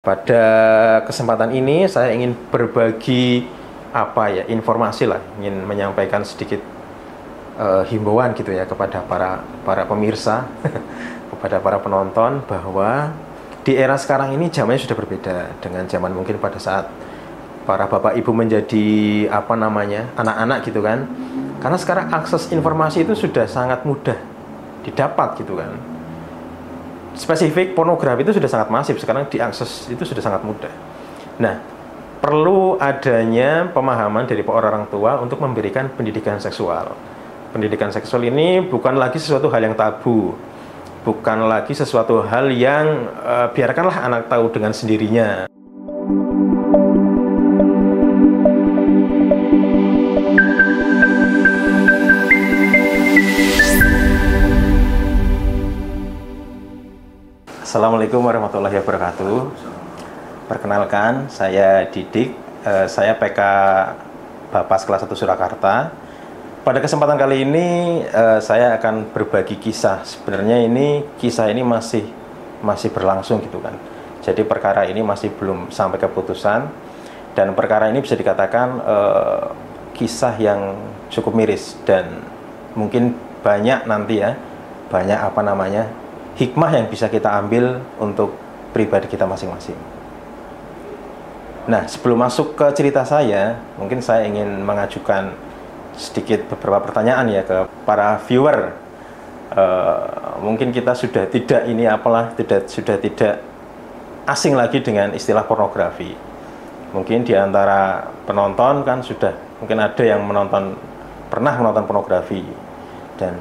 Pada kesempatan ini saya ingin berbagi informasi lah, ingin menyampaikan sedikit himbauan gitu ya kepada para pemirsa, kepada para penonton bahwa di era sekarang ini zamannya sudah berbeda dengan zaman mungkin pada saat para bapak ibu menjadi anak-anak gitu kan. Karena sekarang akses informasi itu sudah sangat mudah didapat gitu kan. Spesifik pornografi itu sudah sangat masif, sekarang diakses itu sudah sangat mudah. Nah, perlu adanya pemahaman dari orang tua untuk memberikan pendidikan seksual. Pendidikan seksual ini bukan lagi sesuatu hal yang tabu, bukan lagi sesuatu hal yang biarkanlah anak tahu dengan sendirinya. Assalamualaikum warahmatullahi wabarakatuh. Perkenalkan, saya Didik, saya PK Bapas kelas 1 Surakarta. Pada kesempatan kali ini saya akan berbagi kisah. Sebenarnya kisah ini masih berlangsung gitu kan. Jadi perkara ini masih belum sampai keputusan, dan perkara ini bisa dikatakan kisah yang cukup miris, dan mungkin banyak hikmah yang bisa kita ambil untuk pribadi kita masing-masing. Nah, sebelum masuk ke cerita saya, mungkin saya ingin mengajukan sedikit beberapa pertanyaan ya ke para viewer. Mungkin kita sudah tidak asing lagi dengan istilah pornografi. Mungkin di antara penonton kan mungkin ada yang pernah menonton pornografi, dan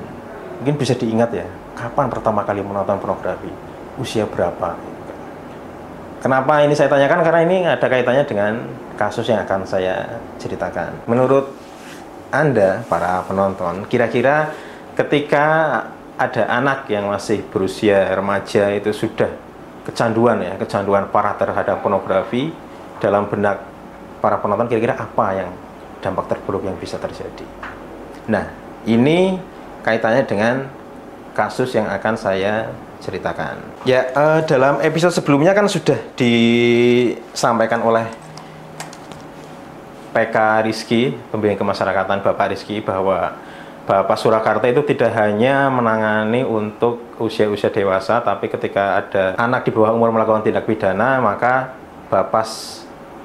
mungkin bisa diingat ya, kapan pertama kali menonton pornografi, usia berapa. Kenapa ini saya tanyakan? Karena ini ada kaitannya dengan kasus yang akan saya ceritakan. Menurut Anda, para penonton, kira-kira ketika ada anak yang masih berusia remaja itu sudah kecanduan parah terhadap pornografi, dalam benak para penonton kira-kira apa yang dampak terburuk yang bisa terjadi? Nah, ini kaitannya dengan kasus yang akan saya ceritakan. Ya, dalam episode sebelumnya kan sudah disampaikan oleh PK Rizky, Pembimbing Kemasyarakatan Bapak Rizky, bahwa Bapak Surakarta itu tidak hanya menangani untuk usia-usia dewasa, tapi ketika ada anak di bawah umur melakukan tindak pidana, maka Bapak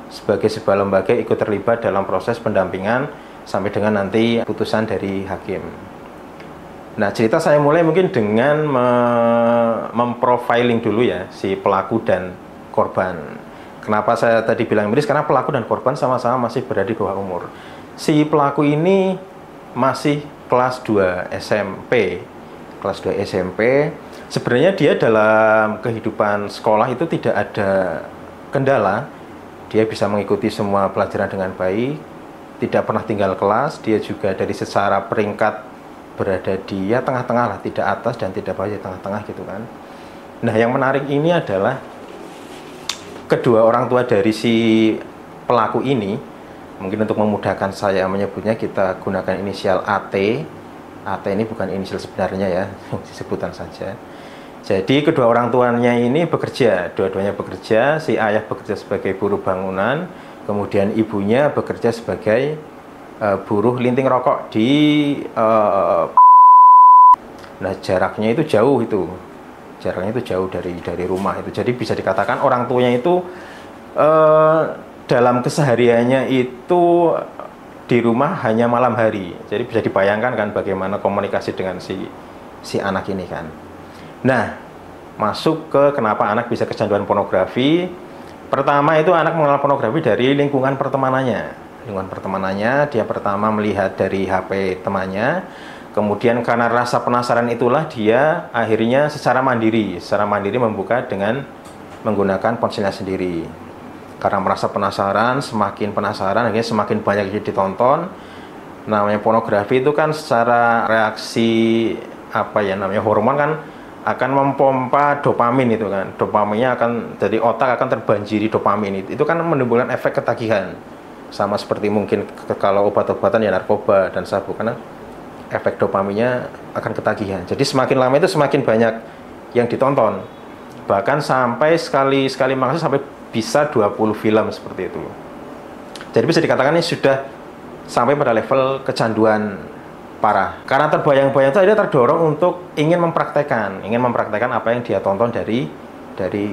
sebagai sebuah lembaga ikut terlibat dalam proses pendampingan sampai dengan nanti putusan dari hakim. Nah, cerita saya mulai mungkin dengan memprofiling dulu ya si pelaku dan korban. Kenapa saya tadi bilang miris? Karena pelaku dan korban sama-sama masih berada di bawah umur. Si pelaku ini masih kelas 2 SMP. Kelas 2 SMP. Sebenarnya dia dalam kehidupan sekolah itu tidak ada kendala. Dia bisa mengikuti semua pelajaran dengan baik, tidak pernah tinggal kelas. Dia juga dari secara peringkat berada di tengah-tengah lah, tidak atas dan tidak bawah, tengah-tengah gitu kan. Nah, yang menarik ini adalah kedua orang tua dari si pelaku ini, mungkin untuk memudahkan saya menyebutnya kita gunakan inisial AT. AT ini bukan inisial sebenarnya ya, sebutan saja. Jadi kedua orang tuanya ini bekerja, dua-duanya bekerja. Si ayah bekerja sebagai buruh bangunan, kemudian ibunya bekerja sebagai buruh linting rokok di nah, jaraknya itu jauh dari rumah itu. Jadi bisa dikatakan orang tuanya itu dalam kesehariannya itu di rumah hanya malam hari. Jadi bisa dibayangkan kan bagaimana komunikasi dengan si anak ini kan. Nah, masuk ke kenapa anak bisa kecanduan pornografi. Pertama itu anak mengenal pornografi dari lingkungan pertemanannya. Dia pertama melihat dari HP temannya, kemudian karena rasa penasaran itulah dia akhirnya secara mandiri membuka dengan menggunakan ponselnya sendiri. Karena merasa penasaran, semakin penasaran, akhirnya semakin banyak ditonton. Namanya pornografi itu kan secara reaksi hormon kan akan mempompa dopamin itu kan. Dopaminnya akan, jadi otak akan terbanjiri dopamin itu kan menimbulkan efek ketagihan. Sama seperti mungkin kalau obat-obatan ya narkoba dan sabu, karena efek dopaminnya akan ketagihan. Jadi semakin lama itu semakin banyak yang ditonton. Bahkan sampai sekali mengakses sampai bisa 20 film seperti itu. Jadi bisa dikatakan ini sudah sampai pada level kecanduan parah. Karena terbayang-bayang itu dia terdorong untuk ingin mempraktekkan apa yang dia tonton dari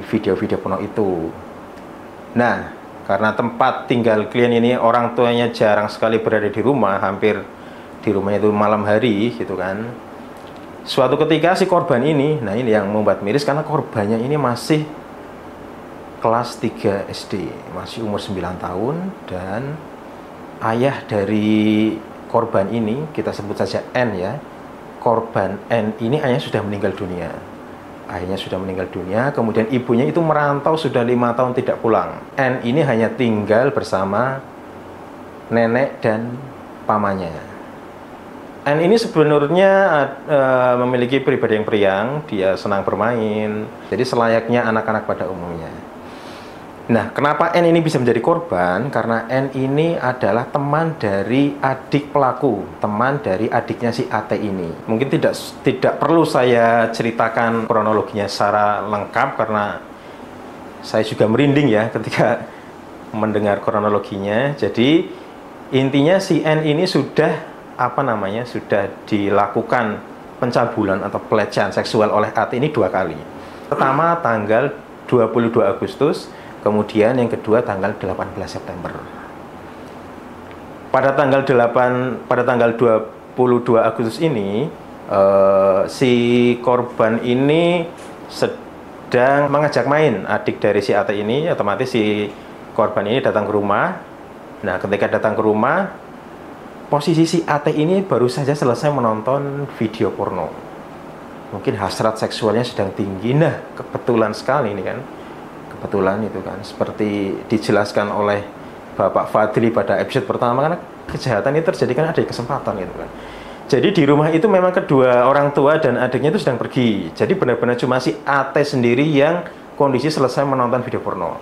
video-video porno itu. Nah, karena tempat tinggal klien ini orang tuanya jarang sekali berada di rumah, hampir di rumahnya itu malam hari gitu kan. Suatu ketika si korban ini, nah ini yang membuat miris karena korbannya ini masih kelas 3 SD, masih umur 9 tahun, dan ayah dari korban ini, kita sebut saja N ya, korban N ini ayahnya sudah meninggal dunia. Ayahnya sudah meninggal dunia, kemudian ibunya itu merantau sudah 5 tahun tidak pulang. N ini hanya tinggal bersama nenek dan pamannya. N ini sebenarnya memiliki pribadi yang periang, dia senang bermain, jadi selayaknya anak-anak pada umumnya. Nah, kenapa N ini bisa menjadi korban? Karena N ini adalah teman dari adik pelaku, teman dari adiknya si AT ini. Mungkin tidak perlu saya ceritakan kronologinya secara lengkap karena saya juga merinding ya ketika mendengar kronologinya. Jadi intinya si N ini sudah sudah dilakukan pencabulan atau pelecehan seksual oleh AT ini 2 kali. Pertama tanggal 22 Agustus, kemudian yang kedua tanggal 18 September. Pada tanggal 22 Agustus ini, si korban ini sedang mengajak main adik dari si AT ini. Otomatis si korban ini datang ke rumah. Nah, ketika datang ke rumah, posisi si AT ini baru saja selesai menonton video porno. Mungkin hasrat seksualnya sedang tinggi. Nah, kebetulan sekali ini kan. Kebetulan itu kan, seperti dijelaskan oleh Bapak Fadli pada episode pertama, karena kejahatan ini terjadi kan ada kesempatan gitu kan. Jadi di rumah itu memang kedua orang tua dan adiknya itu sedang pergi. Jadi benar-benar cuma si AT sendiri yang kondisi selesai menonton video porno.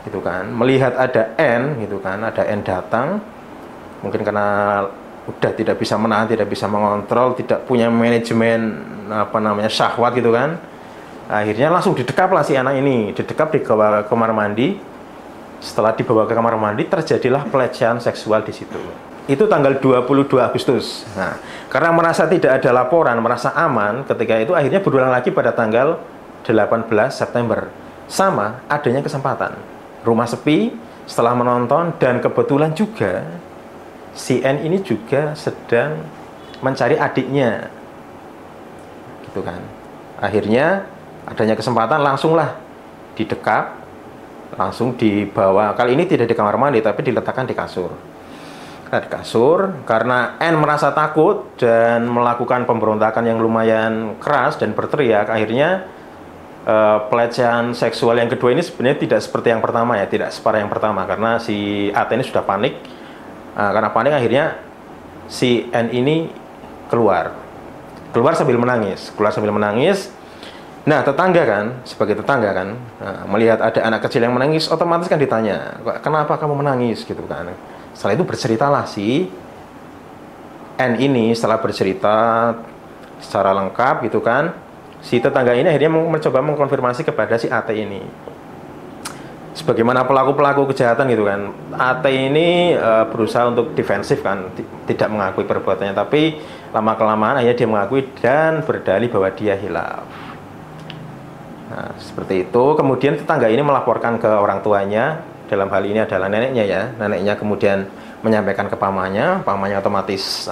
Gitu kan. Melihat ada N gitu kan, ada N datang. Mungkin karena udah tidak bisa menahan, tidak bisa mengontrol, tidak punya manajemen syahwat gitu kan. Akhirnya langsung didekaplah si anak ini, didekap di kamar mandi. Setelah dibawa ke kamar mandi, terjadilah pelecehan seksual di situ. Itu tanggal 22 Agustus. Nah, karena merasa tidak ada laporan, merasa aman, ketika itu akhirnya berulang lagi pada tanggal 18 September. Sama, adanya kesempatan. Rumah sepi, setelah menonton, dan kebetulan juga si N ini juga sedang mencari adiknya. Gitu kan. Akhirnya adanya kesempatan, langsunglah didekap, langsung dibawa. Kali ini tidak di kamar mandi, tapi diletakkan di kasur. Di kasur, karena N merasa takut dan melakukan pemberontakan yang lumayan keras dan berteriak. Akhirnya pelecehan seksual yang kedua ini sebenarnya tidak seperti yang pertama ya, tidak separah yang pertama, karena si AT ini sudah panik. Karena panik, akhirnya si N ini keluar sambil menangis. Nah, tetangga kan, sebagai tetangga kan, melihat ada anak kecil yang menangis, otomatis kan ditanya, kenapa kamu menangis gitu kan. Setelah itu berceritalah si N ini, setelah bercerita secara lengkap gitu kan, si tetangga ini akhirnya mencoba mengkonfirmasi kepada si AT ini. Sebagaimana pelaku-pelaku kejahatan gitu kan, AT ini berusaha untuk defensif kan, tidak mengakui perbuatannya, tapi lama-kelamaan akhirnya dia mengakui dan berdalih bahwa dia hilaf. Nah, seperti itu. Kemudian tetangga ini melaporkan ke orang tuanya, dalam hal ini adalah neneknya ya. Neneknya kemudian menyampaikan ke pamannya, pamannya otomatis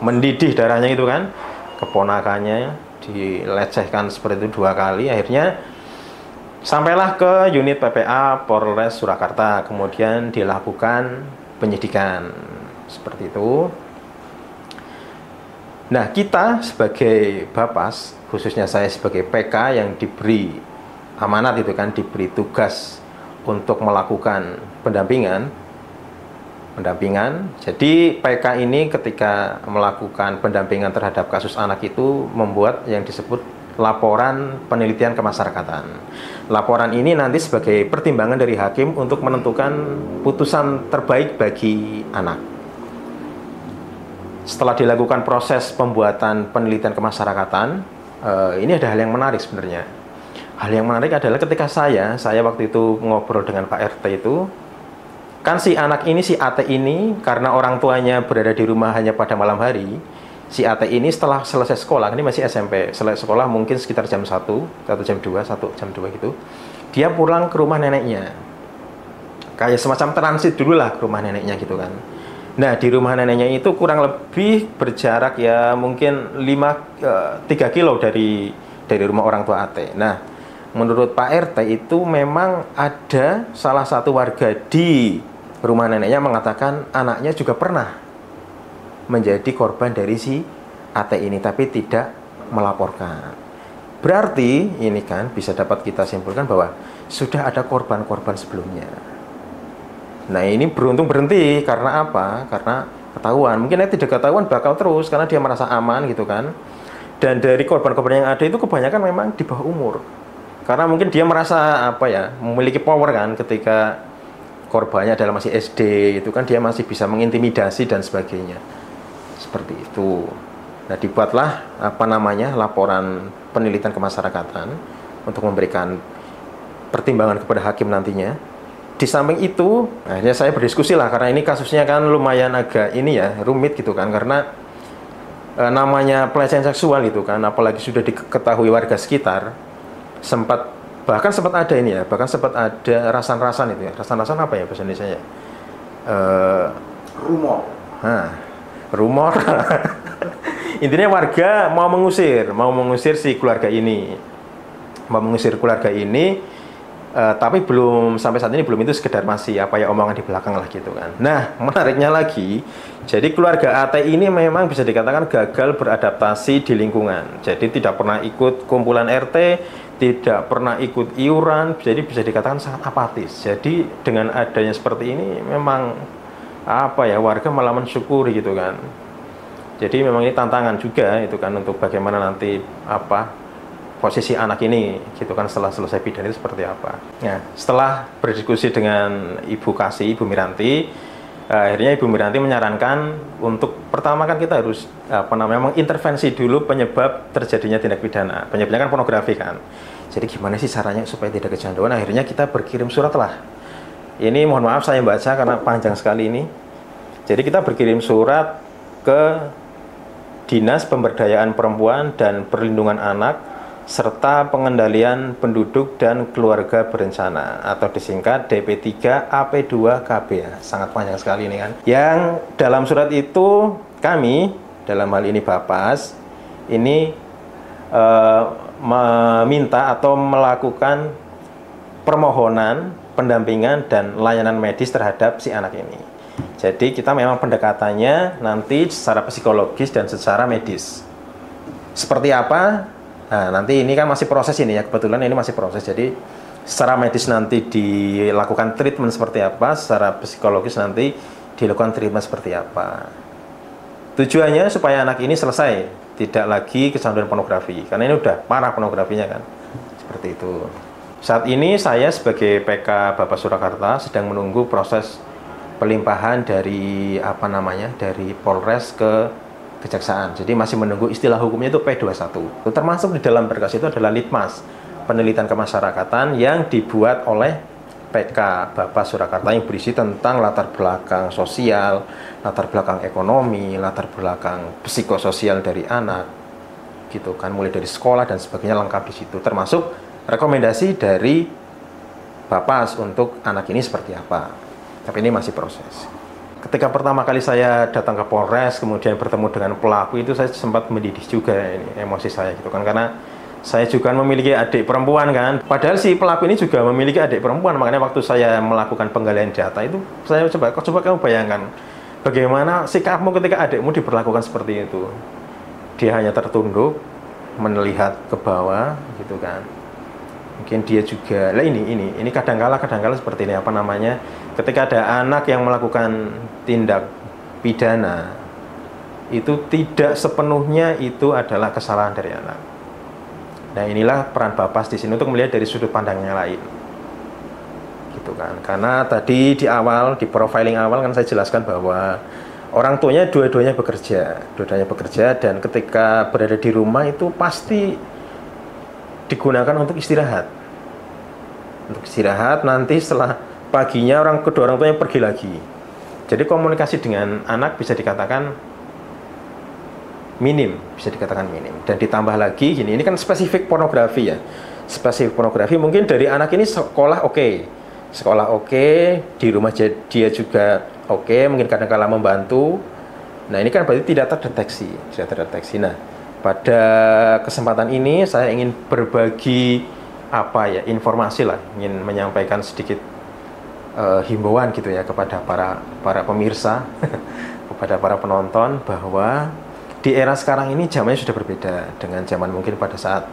mendidih darahnya itu kan, keponakannya dilecehkan seperti itu 2 kali. Akhirnya sampailah ke unit PPA Polres Surakarta, kemudian dilakukan penyidikan seperti itu. Nah, kita sebagai Bapas, khususnya saya sebagai PK yang diberi amanat itu kan, diberi tugas untuk melakukan pendampingan. Jadi PK ini ketika melakukan pendampingan terhadap kasus anak itu membuat yang disebut laporan penelitian kemasyarakatan. Laporan ini nanti sebagai pertimbangan dari hakim untuk menentukan putusan terbaik bagi anak. Setelah dilakukan proses pembuatan penelitian kemasyarakatan, ini ada hal yang menarik sebenarnya. hal yang menarik adalah ketika saya waktu itu ngobrol dengan Pak RT itu, kan si anak ini, si AT ini, karena orang tuanya berada di rumah hanya pada malam hari, si AT ini setelah selesai sekolah, ini masih SMP, selesai sekolah mungkin sekitar jam 1 jam 2 gitu, dia pulang ke rumah neneknya. Kayak semacam transit dulu lah ke rumah neneknya gitu kan. Nah, di rumah neneknya itu kurang lebih berjarak ya mungkin 3 kilo dari rumah orang tua AT. Nah, menurut Pak RT itu memang ada salah satu warga di rumah neneknya mengatakan anaknya juga pernah menjadi korban dari si AT ini, tapi tidak melaporkan. Berarti ini kan bisa dapat kita simpulkan bahwa sudah ada korban-korban sebelumnya. Nah, ini beruntung berhenti karena apa? Karena ketahuan. Mungkin tidak ketahuan bakal terus karena dia merasa aman gitu kan. Dan dari korban-korban yang ada itu kebanyakan memang di bawah umur. Karena mungkin dia merasa apa ya, memiliki power kan ketika korbannya adalah masih SD, itu kan dia masih bisa mengintimidasi dan sebagainya. Seperti itu. Nah, dibuatlah laporan penelitian kemasyarakatan untuk memberikan pertimbangan kepada hakim nantinya. Di samping itu, akhirnya saya berdiskusi lah karena ini kasusnya kan lumayan agak rumit gitu kan, karena namanya pelecehan seksual gitu kan, apalagi sudah diketahui warga sekitar, bahkan sempat ada rasan-rasan itu ya. Rasan-rasan apa ya bahasa Indonesia ya? Rumor. Rumor. Intinya warga mau mengusir si keluarga ini. Tapi sampai saat ini itu sekedar masih omongan di belakang lah gitu kan. Nah, menariknya lagi, jadi keluarga AT ini memang bisa dikatakan gagal beradaptasi di lingkungan. Jadi tidak pernah ikut kumpulan RT, tidak pernah ikut iuran, jadi bisa dikatakan sangat apatis. Jadi dengan adanya seperti ini memang warga malah mensyukuri gitu kan. Jadi memang ini tantangan juga itu kan untuk bagaimana nanti posisi anak ini gitu kan setelah selesai pidana itu seperti apa. Nah, setelah berdiskusi dengan Ibu Miranti, akhirnya Ibu Miranti menyarankan untuk pertama kan kita harus mengintervensi dulu penyebab terjadinya tindak pidana. Penyebabnya kan pornografi kan. Jadi gimana sih caranya supaya tidak kecanduan? Akhirnya kita berkirim surat lah. Ini mohon maaf saya baca karena panjang sekali ini. Jadi kita berkirim surat ke Dinas Pemberdayaan Perempuan dan Perlindungan Anak serta Pengendalian Penduduk dan Keluarga Berencana atau disingkat DP3 AP2 KB ya. Sangat panjang sekali ini kan. Yang dalam surat itu kami, dalam hal ini Bapas, ini meminta atau melakukan permohonan pendampingan dan layanan medis terhadap si anak ini. Jadi kita memang pendekatannya nanti secara psikologis dan secara medis. Seperti apa? Nah, nanti ini kan masih proses ini ya, kebetulan ini masih proses. Jadi secara medis nanti dilakukan treatment seperti apa, secara psikologis nanti dilakukan treatment seperti apa. Tujuannya supaya anak ini selesai, tidak lagi kecanduan pornografi, karena ini udah parah pornografinya kan. Seperti itu. Saat ini saya sebagai PK Bapas Surakarta sedang menunggu proses pelimpahan dari dari Polres ke Kejaksaan. Jadi masih menunggu istilah hukumnya itu P21. Termasuk di dalam berkas itu adalah Litmas, penelitian kemasyarakatan yang dibuat oleh PK Bapas Surakarta yang berisi tentang latar belakang sosial, latar belakang ekonomi, latar belakang psikososial dari anak, gitu kan, mulai dari sekolah dan sebagainya lengkap di situ. Termasuk rekomendasi dari Bapas untuk anak ini seperti apa. Tapi ini masih proses. Ketika pertama kali saya datang ke Polres, kemudian bertemu dengan pelaku itu, saya sempat mendidih juga ini emosi saya gitu kan, karena saya juga memiliki adik perempuan kan. Padahal si pelaku ini juga memiliki adik perempuan, makanya waktu saya melakukan penggalian data itu, saya coba kamu bayangkan bagaimana sikapmu ketika adikmu diperlakukan seperti itu. Dia hanya tertunduk, melihat ke bawah gitu kan. Mungkin dia juga ini kadang-kala seperti ini ketika ada anak yang melakukan tindak pidana itu tidak sepenuhnya itu adalah kesalahan dari anak. Nah, inilah peran Bapas di sini untuk melihat dari sudut pandang yang lain, gitu kan. Karena tadi di profiling awal kan saya jelaskan bahwa orang tuanya dua-duanya bekerja dan ketika berada di rumah itu pasti digunakan untuk istirahat. Untuk istirahat, nanti setelah paginya kedua orang tuanya pergi lagi. Jadi komunikasi dengan anak bisa dikatakan minim, Dan ditambah lagi gini, ini kan spesifik pornografi ya. Spesifik pornografi mungkin dari anak ini sekolah oke, di rumah dia juga oke, mungkin kadang-kala membantu. Nah ini kan berarti tidak terdeteksi. Nah pada kesempatan ini saya ingin berbagi informasi lah, ingin menyampaikan sedikit himbauan gitu ya kepada para pemirsa, kepada para penonton, bahwa di era sekarang ini zamannya sudah berbeda dengan zaman mungkin pada saat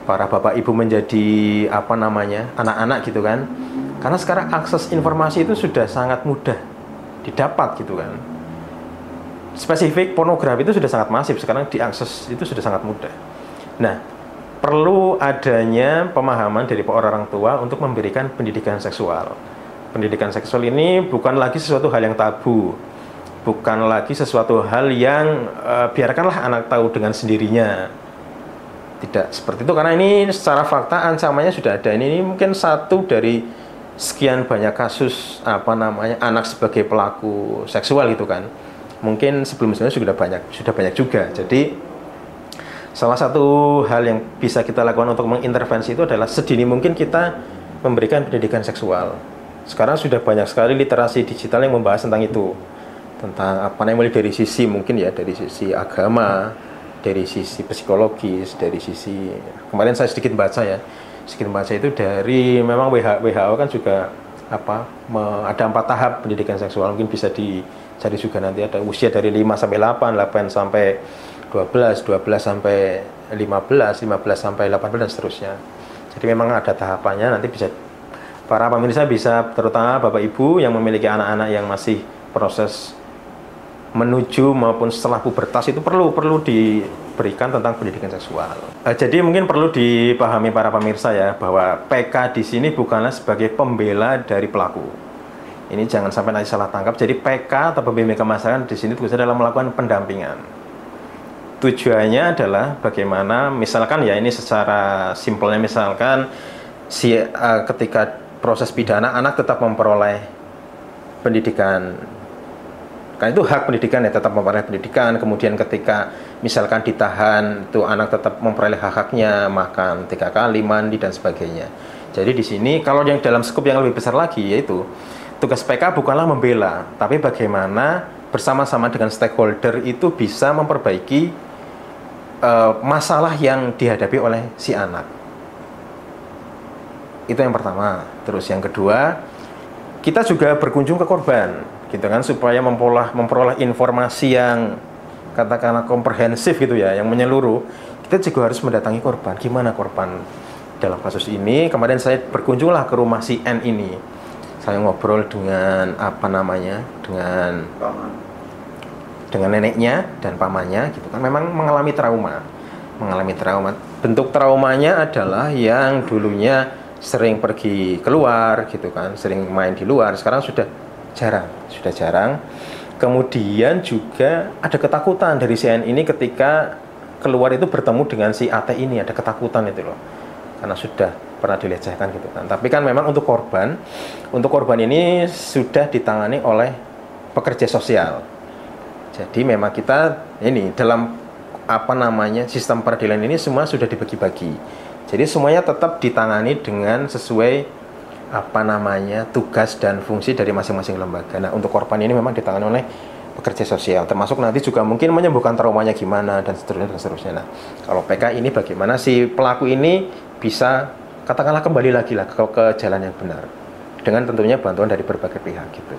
para bapak ibu menjadi anak-anak gitu kan. Karena sekarang akses informasi itu sudah sangat mudah didapat gitu kan. Spesifik pornografi itu sudah sangat masif, sekarang diakses itu sudah sangat mudah. Nah, perlu adanya pemahaman dari orang tua untuk memberikan pendidikan seksual. Pendidikan seksual ini bukan lagi sesuatu hal yang tabu, bukan lagi sesuatu hal yang biarkanlah anak tahu dengan sendirinya. Tidak seperti itu, karena ini secara fakta ancamannya sudah ada. Ini mungkin satu dari sekian banyak kasus anak sebagai pelaku seksual gitu kan. Mungkin sebelum-sebelumnya sudah banyak juga. Jadi salah satu hal yang bisa kita lakukan untuk mengintervensi itu adalah sedini mungkin kita memberikan pendidikan seksual. Sekarang sudah banyak sekali literasi digital yang membahas tentang itu, tentang mulai dari sisi mungkin ya, dari sisi agama, dari sisi psikologis, dari sisi kemarin saya sedikit baca itu dari memang WHO kan juga ada 4 tahap pendidikan seksual, mungkin bisa dicari juga nanti, ada usia dari 5 sampai 8, 8 sampai 12, 12 sampai 15, 15 sampai 18 dan seterusnya. Jadi memang ada tahapannya, nanti bisa para pemirsa bisa, terutama Bapak Ibu yang memiliki anak-anak yang masih proses menuju maupun setelah pubertas, itu perlu diberikan tentang pendidikan seksual. Jadi mungkin perlu dipahami para pemirsa ya, bahwa PK di sini bukanlah sebagai pembela dari pelaku. Ini jangan sampai nanti salah tangkap. Jadi PK atau pembimbing kemaslahatan di sini tugasnya adalah melakukan pendampingan. Tujuannya adalah bagaimana, misalkan ya ini secara simpelnya, misalkan ketika proses pidana anak tetap memperoleh pendidikan. Kan itu hak pendidikan ya, tetap memperoleh pendidikan. Kemudian ketika misalkan ditahan, itu anak tetap memperoleh hak-haknya, makan 3 kali, mandi dan sebagainya. Jadi di sini kalau yang dalam skup yang lebih besar lagi, yaitu tugas PK bukanlah membela, tapi bagaimana bersama-sama dengan stakeholder itu bisa memperbaiki masalah yang dihadapi oleh si anak. Itu yang pertama. Terus yang kedua, kita juga berkunjung ke korban, gitu kan, supaya memperoleh informasi yang katakanlah komprehensif gitu ya, yang menyeluruh. Kita juga harus mendatangi korban. Gimana korban dalam kasus ini? Kemarin saya berkunjunglah ke rumah si N ini. Saya ngobrol dengan dengan neneknya dan pamannya, gitu kan, memang mengalami trauma. Bentuk traumanya adalah yang dulunya sering pergi keluar, gitu kan, sering main di luar, sekarang sudah jarang. Kemudian juga ada ketakutan dari si N ini ketika keluar itu bertemu dengan si AT ini, ada ketakutan itu loh, karena sudah pernah dilecehkan gitu kan. Tapi kan memang untuk korban ini sudah ditangani oleh pekerja sosial. Jadi memang kita ini dalam sistem peradilan ini semua sudah dibagi-bagi. Jadi semuanya tetap ditangani dengan sesuai tugas dan fungsi dari masing-masing lembaga. Nah, untuk korban ini memang ditangani oleh pekerja sosial, termasuk nanti juga mungkin menyembuhkan traumanya gimana dan seterusnya. Nah, kalau PK ini bagaimana si pelaku ini bisa katakanlah kembali lagi lah ke jalan yang benar, dengan tentunya bantuan dari berbagai pihak gitu.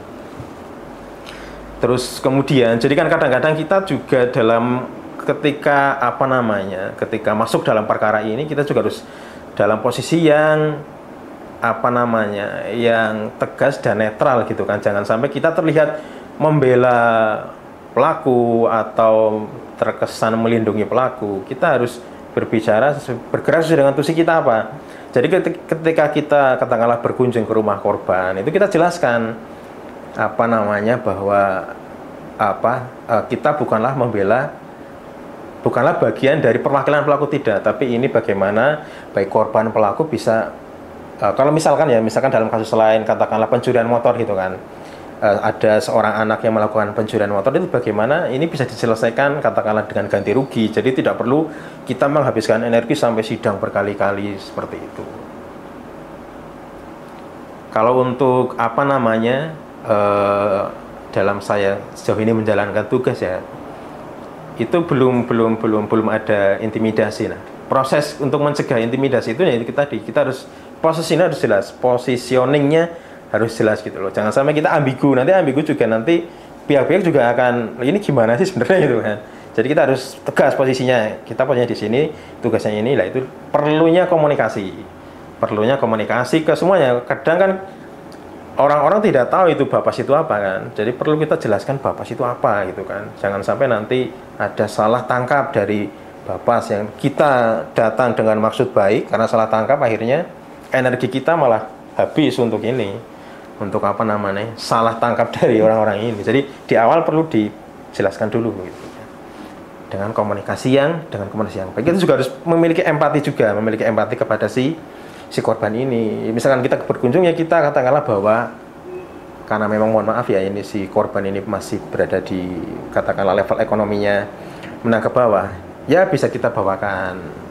Terus kemudian, jadi kan kadang-kadang kita juga ketika masuk dalam perkara ini, kita juga harus dalam posisi yang yang tegas dan netral gitu kan. Jangan sampai kita terlihat membela pelaku atau terkesan melindungi pelaku. Kita harus bergerak sesuai dengan tusi kita apa. Jadi ketika kita katakanlah berkunjung ke rumah korban, itu kita jelaskan bahwa kita bukanlah membela bukanlah bagian dari perwakilan pelaku, tidak, tapi ini bagaimana baik korban pelaku bisa kalau misalkan dalam kasus lain katakanlah pencurian motor gitu kan, ada seorang anak yang melakukan pencurian motor, itu bagaimana ini bisa diselesaikan katakanlah dengan ganti rugi. Jadi tidak perlu kita menghabiskan energi sampai sidang berkali-kali seperti itu. Kalau untuk apa namanya dalam saya sejauh ini menjalankan tugas ya, itu belum ada intimidasi. Nah, proses untuk mencegah intimidasi itu ya itu kita harus posisinya harus jelas, positioningnya harus jelas gitu loh. Jangan sampai kita ambigu, juga nanti pihak-pihak juga akan ini gimana sih sebenarnya gitu kan. Jadi kita harus tegas posisinya. Kita posisinya di sini, tugasnya ini lah, itu perlunya komunikasi ke semuanya. Kadang kan orang-orang tidak tahu itu Bapas itu apa kan. Jadi perlu kita jelaskan Bapas itu apa gitu kan. Jangan sampai nanti ada salah tangkap dari Bapas yang kita datang dengan maksud baik, karena salah tangkap akhirnya energi kita malah habis untuk ini, untuk apa namanya salah tangkap dari orang-orang ini. Jadi di awal perlu dijelaskan dulu gitu, dengan komunikasi yang baik. Kita juga harus memiliki empati kepada si korban ini. Misalkan kita berkunjung ya, kita katakanlah bahwa karena memang mohon maaf ya, ini si korban ini masih berada di katakanlah level ekonominya menengah ke bawah, ya bisa kita bawakan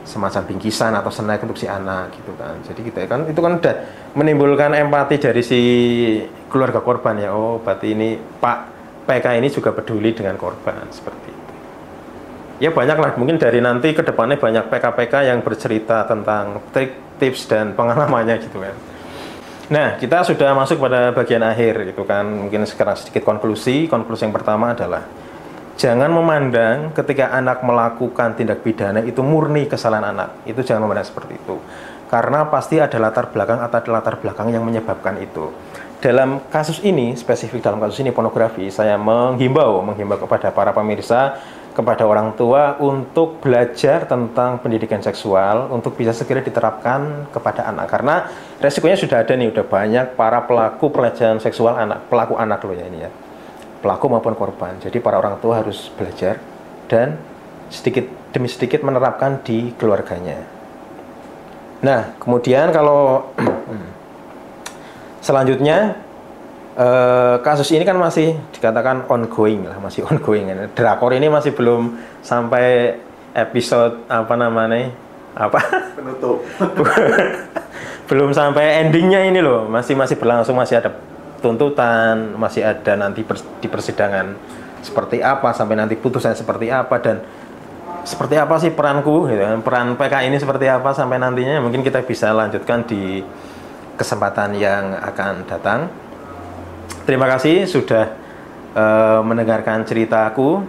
semacam bingkisan atau snack untuk si anak gitu kan. Jadi kita kan itu kan udah menimbulkan empati dari si keluarga korban ya. Oh, berarti ini Pak PK ini juga peduli dengan korban, seperti itu. Ya banyak lah, mungkin dari nanti ke depannya banyak PK-PK yang bercerita tentang trik, tips dan pengalamannya gitu kan. Nah, kita sudah masuk pada bagian akhir gitu kan. Mungkin sekarang sedikit konklusi yang pertama adalah jangan memandang ketika anak melakukan tindak pidana itu murni kesalahan anak. Itu jangan memandang seperti itu. Karena pasti ada latar belakang yang menyebabkan itu. Dalam kasus ini, spesifik dalam kasus ini pornografi, saya menghimbau kepada para pemirsa, kepada orang tua untuk belajar tentang pendidikan seksual untuk bisa segera diterapkan kepada anak. Karena resikonya sudah ada nih, udah banyak para pelaku pelecehan seksual anak, pelaku anak loh ya ini ya. Pelaku maupun korban. Jadi para orang tua harus belajar dan sedikit demi sedikit menerapkan di keluarganya. Nah, kemudian kalau selanjutnya kasus ini kan masih dikatakan ongoing lah, masih ongoing. Drakor ini masih belum sampai episode penutup. Belum sampai endingnya ini loh, masih berlangsung, masih ada tuntutan, masih ada nanti di persidangan seperti apa, sampai nanti putusan seperti apa, dan seperti apa sih peranku gitu kan, peran PK ini seperti apa sampai nantinya. Mungkin kita bisa lanjutkan di kesempatan yang akan datang. Terima kasih sudah mendengarkan ceritaku.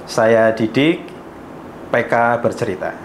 Saya Didik, PK Bercerita.